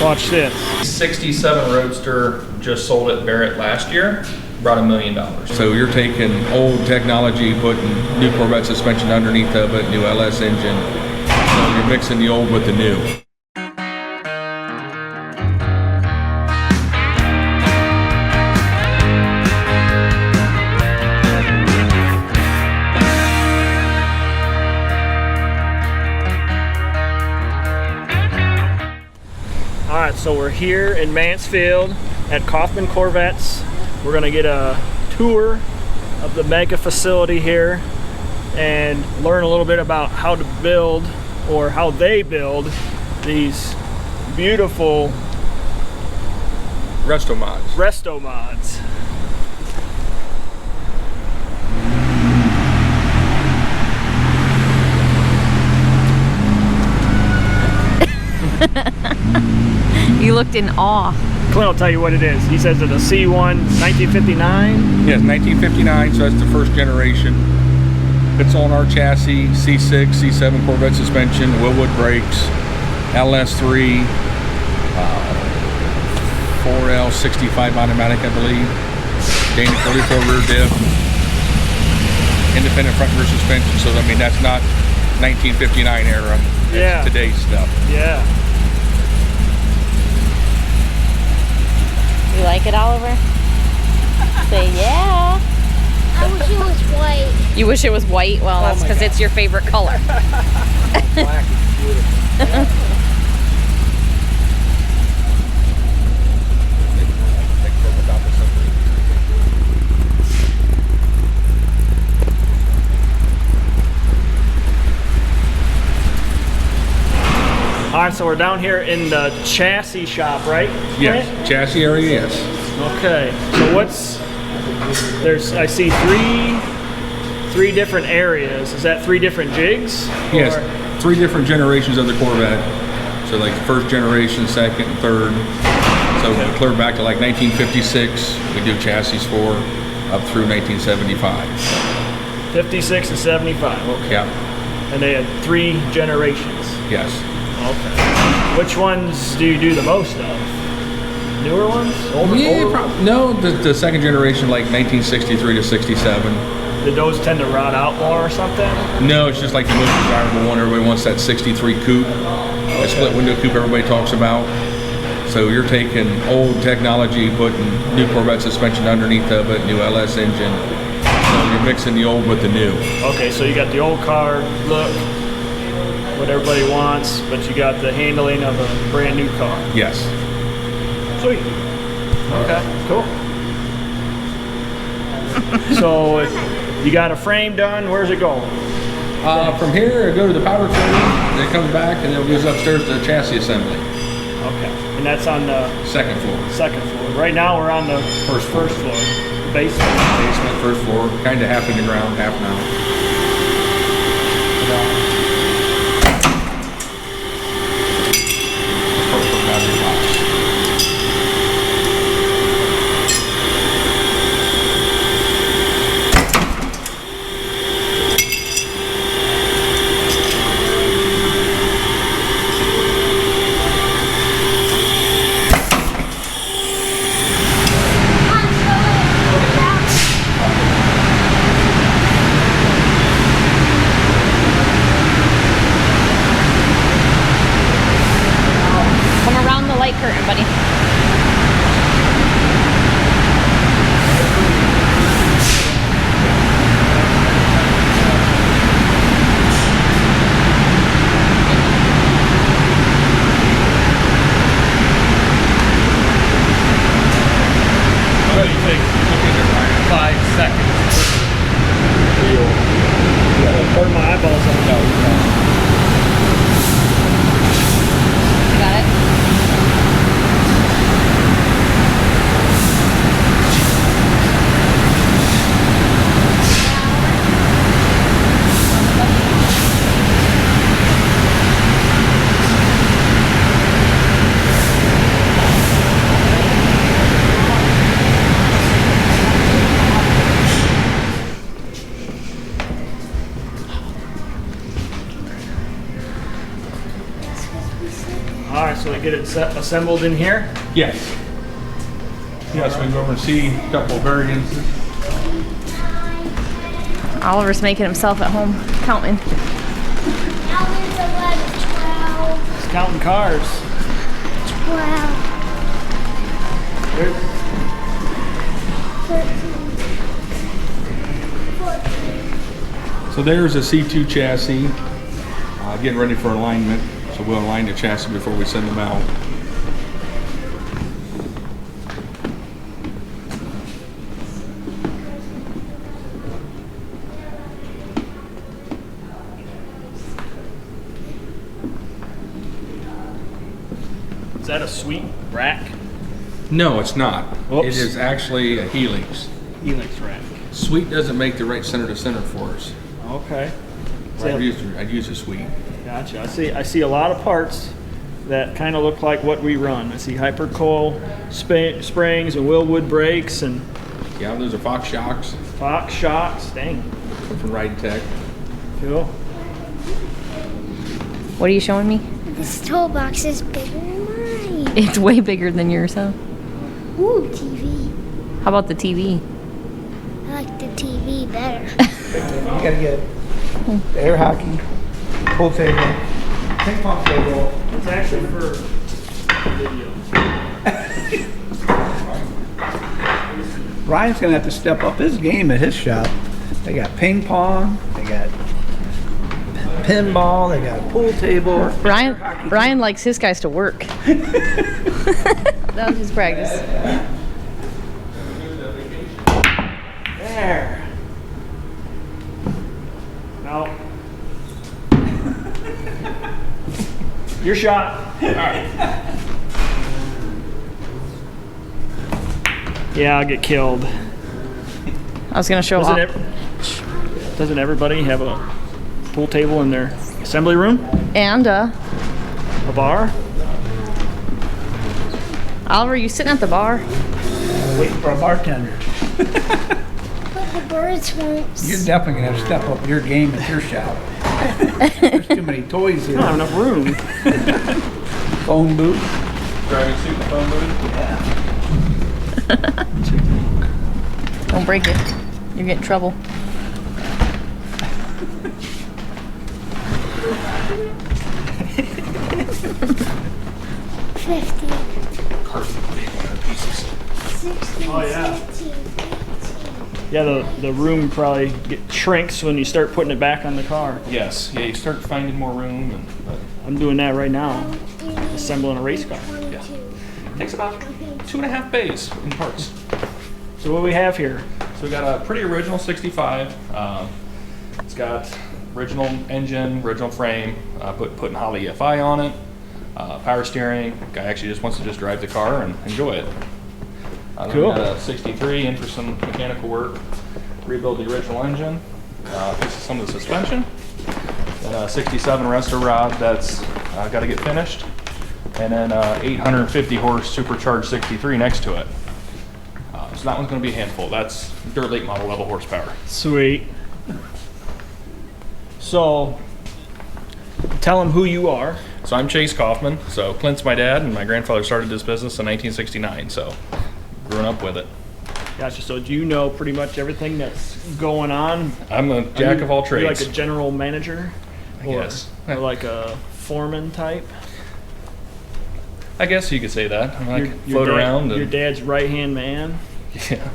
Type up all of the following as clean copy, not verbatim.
Watch this. 67 Roadster just sold at Barrett last year. Brought $1 million. So you're taking old technology, putting new Corvette suspension underneath of it, new LS engine. So you're mixing the old with the new. All right, so we're here in Mansfield at Coffman Corvettes. We're gonna get a tour of the mega facility here and learn a little bit about how to build, or how they build, these beautiful restomods. You looked in awe. Clint will tell you what it is. He says it's a C1 1959. Yes, 1959, so that's the first generation. It's on our chassis, C6, C7 Corvette suspension, Willwood brakes, LS3, 4L 65 automatic, I believe. Dana 44 rear diff, independent front rear suspension. So I mean, that's not 1959 era. That's today's stuff. Yeah. You like it, Oliver? Say yeah. I wish it was white. You wish it was white? Well, that's because it's your favorite color. Black is beautiful. All right, so we're down here in the chassis shop, right? Yes, chassis area, yes. Okay, so I see three different areas. Is that 3 different jigs? Yes, 3 different generations of the Corvette. So like the first generation, second, and third. So clear back to like 1956, we do chassis for up through 1975. 56 and 75, okay. Yeah. And they had 3 generations. Yes. Okay. Which ones do you do the most of? Newer ones? Older ones? No, the second generation, like 1963 to 67. Did those tend to rot out more or something? No, it's just like the most desirable one. Everybody wants that 63 coupe, that split window coupe everybody talks about. So you're taking old technology, putting new Corvette suspension underneath of it, new LS engine. So you're mixing the old with the new. Okay, so you got the old car look, what everybody wants, but you got the handling of a brand new car. Yes. Sweet. Okay, cool. So you got a frame done, where's it going? From here, go to the powder coating, then it comes back and it goes upstairs to the chassis assembly. Okay, and that's on the second floor. Second floor. Right now we're on the first floor. The basement. Basement, first floor, kind of half in the ground, half now. curtain, buddy. What do you think? Looking at 5 seconds. Burn my eyeballs on You got it? get it assembled in here? Yes. Yes, we can go over and see a couple of variants. Oliver's making himself at home counting. Now there's 11, 12, He's counting cars. 12, There- 13, 14. So there's a C2 chassis, getting ready for alignment. So we'll align the chassis before we send them out. Is that a sweet rack? No, it's not. Whoops. It is actually a Helix. Helix rack. Sweet doesn't make the right center to center for us. Okay. So I'd use a Sweet. Gotcha. I see a lot of parts that kind of look like what we run. I see hypercoil springs and Willwood brakes and Yeah, those are Fox shocks Fox shocks. Dang. from Ride Tech. Cool. What are you showing me? This toolbox is bigger than mine. It's way bigger than yours, huh? Ooh, TV. How about the TV? I like the TV better. You gotta get the air hockey, pool table, ping pong table. It's actually for video. Ryan's gonna have to step up his game at his shop. They got ping pong, they got pinball, they got a pool table. Ryan likes his guys to work. That was his practice. There. No. Your shot. All right. Yeah, I'll get killed. I was gonna show Doesn't, off. doesn't everybody have a pool table in their assembly room? And A bar? Oliver, you sitting at the bar? Waiting for a bartender. But the birds won't. You're definitely gonna have to step up your game at your shop. There's too many toys I don't have here. enough room. Phone booth. Driving suit and phone booth. Don't break it. You get in trouble. $50, Pieces. $16, Oh, yeah. $17, $18. Yeah, the room probably shrinks when you start putting it back on the car. Yes, yeah, you start finding more room, and I'm doing that right now, assembling a race car. 22. it takes about 2.5 bays in parts. So what do we have here? So we got a pretty original 65. It's got original engine, original frame, putting Holley EFI on it, power steering. Guy actually just wants to just drive the car and enjoy it. Then Cool. We got a 63 in for some mechanical work, rebuild the original engine, fix some of the suspension. Then a 67 resto rod that's got to get finished, and then 850 horse supercharged 63 next to it. So that one's going to be a handful. That's dirt late model level horsepower. Sweet. So, tell them who you are. So I'm Chase Coffman. So Clint's my dad, and my grandfather started this business in 1969. So growing up with it. Gotcha. So do you know pretty much everything that's going on? I'm a jack of all Are you trades. like a general manager? Yes. Or like a foreman type? I guess you could say that. I mean, I Your- could your float dad- around Your and dad's right-hand man? yeah.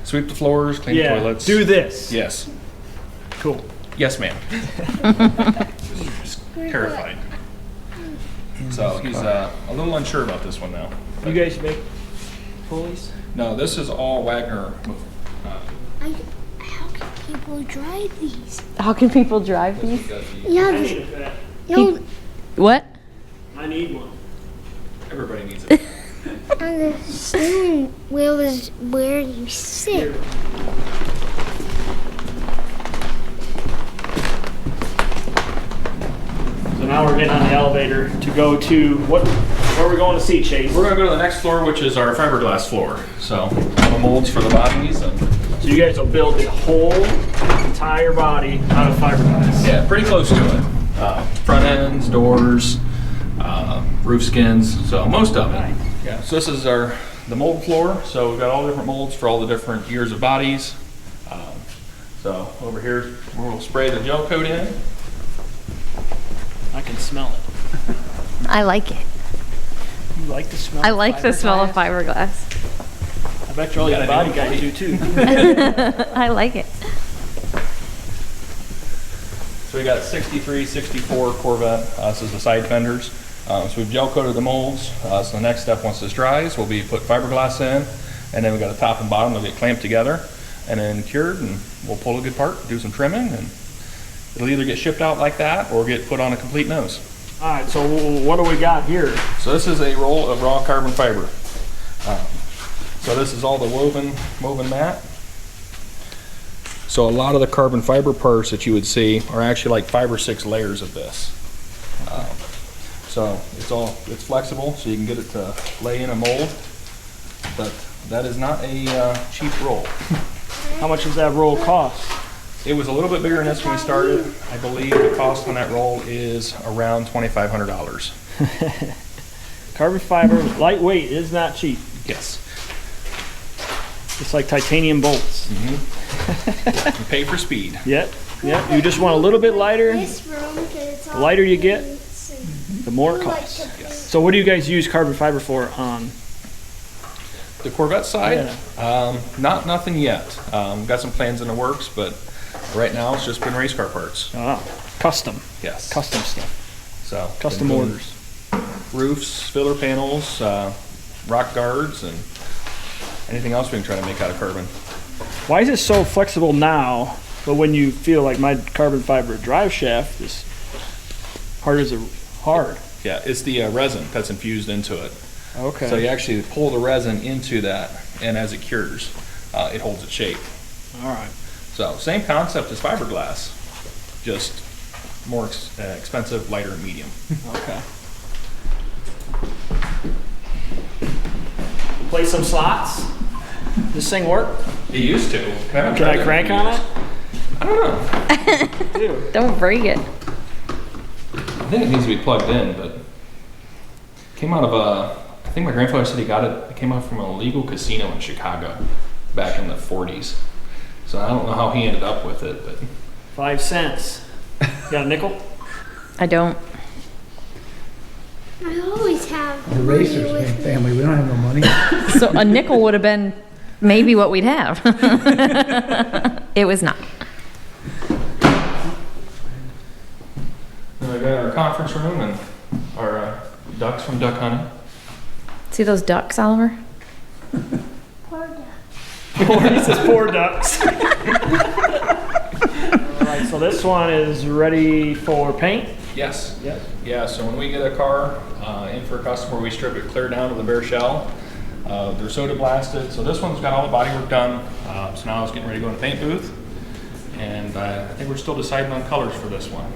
Sweep the floors, clean the Yeah, toilets. do this. Yes. Cool. Yes, ma'am. Just terrified. So he's a little unsure about this one now. You guys make pulleys? No, this is all Wagner. How can people drive these? How can people drive these? Yeah, I this, need a vet. no, What? I need one. Everybody needs it. and the steering wheel is where you sit. So now we're getting on the elevator to go to what? Where are we going to see, Chase? We're gonna go to the next floor, which is our fiberglass floor. So all the molds for the bodies and So you guys will build the whole entire body out of fiberglass. yeah, pretty close to it. Front ends, doors, roof skins, so most of it. Yeah, so this is the mold floor. So we've got all the different molds for all the different years of bodies. So over here, we'll spray the gel coat in. I can smell it. I like it. You like the smell? I of like the smell of fiberglass? fiberglass. I bet you all your body guys do too. I like it. So we got 63, 64 Corvette. This is the side fenders. So we've gel coated the molds. So the next step, once this dries, will be put fiberglass in, and then we've got a top and bottom that'll get clamped together and then cured, and we'll pull a good part, do some trimming, and it'll either get shipped out like that or get put on a complete nose. All right, so what do we got here? So this is a roll of raw carbon fiber. So this is all the woven mat. So a lot of the carbon fiber parts that you would see are actually like 5 or 6 layers of this. So it's flexible, so you can get it to lay in a mold, but that is not a cheap roll. How much does that roll cost? It was a little bit bigger than this when we started. I believe the cost on that roll is around $2,500. Carbon fiber, lightweight, is not cheap. Yes. It's like titanium bolts. You pay for speed. Yep. You just want a little bit lighter. This room, 'cause it's The all lighter you get, boots and the more it like costs. the boots. So what do you guys use carbon fiber for on? The Corvette side, nothing yet. Got some plans in the works, but right now it's just been race car parts. Custom. Yes. Custom stuff. So Custom been doing orders. roofs, filler panels, rock guards, and anything else we can try to make out of carbon. Why is it so flexible now, but when you feel like my carbon fiber drive shaft is hard? Yeah, it's the resin that's infused into it. Okay. So you actually pull the resin into that, and as it cures, it holds its shape. All right. So same concept as fiberglass, just more expensive, lighter, and medium. Okay. Play some slots. This thing work? It used to. Can I crank on it? I don't know. Dude. Don't break it. I think it needs to be plugged in, but it came out of I think my grandfather said he got it. It came out from a legal casino in Chicago back in the 40s. So I don't know how he ended up with it, but 5 cents. You got a nickel? I don't. I always have The money racers with me. family, we don't have no money. So a nickel would have been maybe what we'd have. It was not. then we got our conference room and our ducks from duck hunting. See those ducks, Oliver? Poor duck. He says poor ducks. All right, so this one is ready for paint? Yes. Yep. Yeah, so when we get a car in for a customer, we strip it clear down to the bare shell. They're soda blasted. So this one's got all the bodywork done. So now it's getting ready to go in the paint booth. And I think we're still deciding on colors for this one.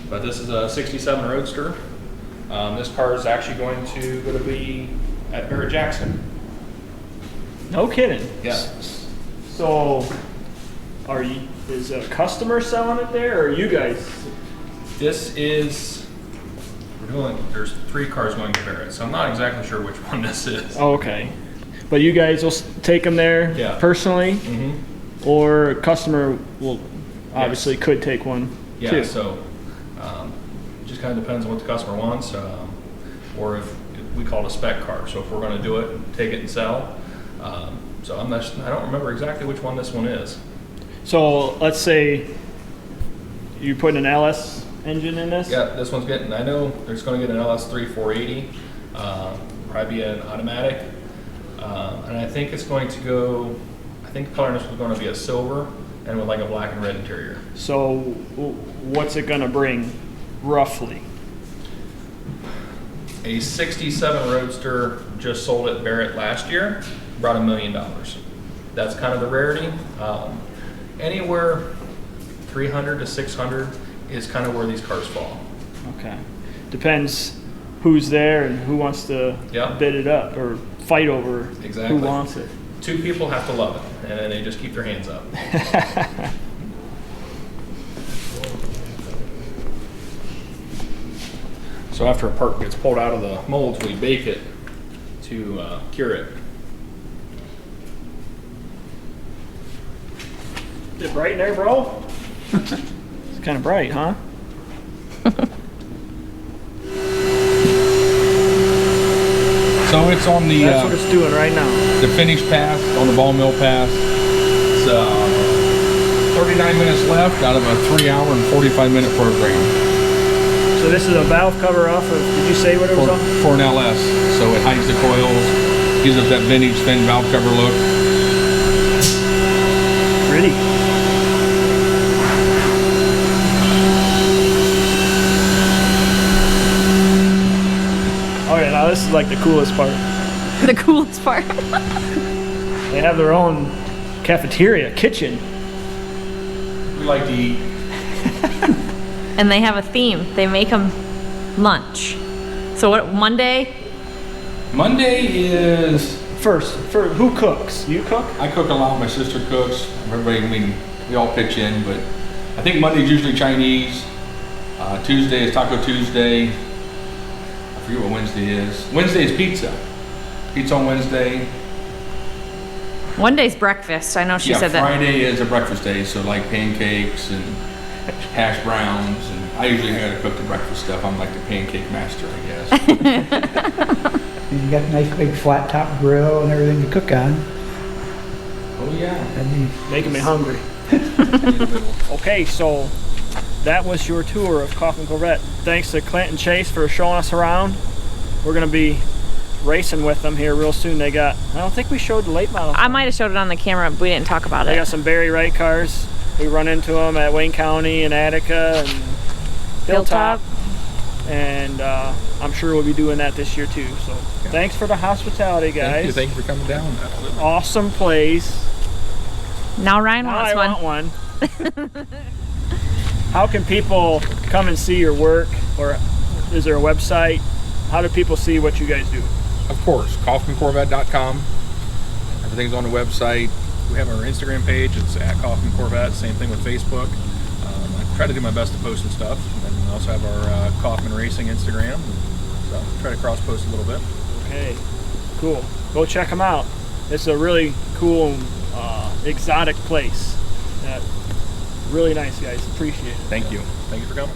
But this is a 67 Roadster. This car is actually going to be at Barrett Jackson. No kidding. Yeah. So, is a customer selling it there, or you guys? There's 3 cars going to Barrett, so I'm not exactly sure which one this is. Oh, okay. But you guys will take them there Yeah. personally, Mm-hmm. or a customer will obviously could take one Yeah, too. so it just kind of depends on what the customer wants, or if we call it a spec car. So if we're going to do it, take it and sell. So I don't remember exactly which one this one is. So let's say you put an LS engine in this. Yeah, this one's I know there's going to get an LS3 480, probably be an automatic, and I think it's going to go. I think the color in this one's going to be a silver and with like a black and red interior. So what's it gonna bring, roughly? A 67 Roadster just sold at Barrett last year, brought $1 million. That's kind of the rarity. Anywhere 300 to 600 is kind of where these cars fall. Okay. Depends who's there and who wants to Yeah. bid it up or fight over Exactly. who wants it. 2 people have to love it, and then they just keep their hands up. So after a part gets pulled out of the molds, we bake it to cure it. Is it bright in there, bro? It's kind of bright, huh? So it's on the That's what it's doing right now. the finish pass, on the ball mill pass. It's 39 minutes left out of a 3-hour and 45-minute program So this is a valve cover off of, did you say what it was on? for an LS. So it hides the coils, gives us that vintage thin valve cover look. Pretty. Oh yeah, now this is like the coolest part. The coolest part. They have their own cafeteria, kitchen. We like to eat. And they have a theme. They make them lunch. So what, Monday? Monday is, First, for who cooks? You cook? I cook a lot, my sister cooks, everybody, I mean, we all pitch in, but I think Monday's usually Chinese. Tuesday is Taco Tuesday. I forget what Wednesday is. Wednesday is pizza. Pizza on Wednesday. One day's breakfast. I know she said that. Friday is a breakfast day, so like pancakes and hash browns, and I usually gotta cook the breakfast stuff. I'm like the pancake master, I guess. And you got a nice big flat top grill and everything to cook on. Oh yeah. And Making me hungry. Okay, so that was your tour of Coffman Corvette. Thanks to Clint and Chase for showing us around. We're gonna be racing with them here real soon. They got, I don't think we showed the late model. I might have showed it on the camera, but we didn't talk about They got it. some Barry Wright cars. We run into them at Wayne County and Attica and Hilltop. And I'm sure we'll be doing that this year too. So thanks for the hospitality, guys. Thank you for coming down. Awesome place. Now Ryan Now wants I one. want one. How can people come and see your work, or is there a website? How do people see what you guys do? Of course, CoffmanCorvette.com. Everything's on the website. We have our Instagram page. It's at Coffman Corvette. Same thing with Facebook. I try to do my best to post some stuff. And then we also have our Coffman Racing Instagram. So try to cross post a little bit. Okay, cool. Go check them out. It's a really cool, exotic place. Really nice, guys. Appreciate it. Thank you. Thank you for coming.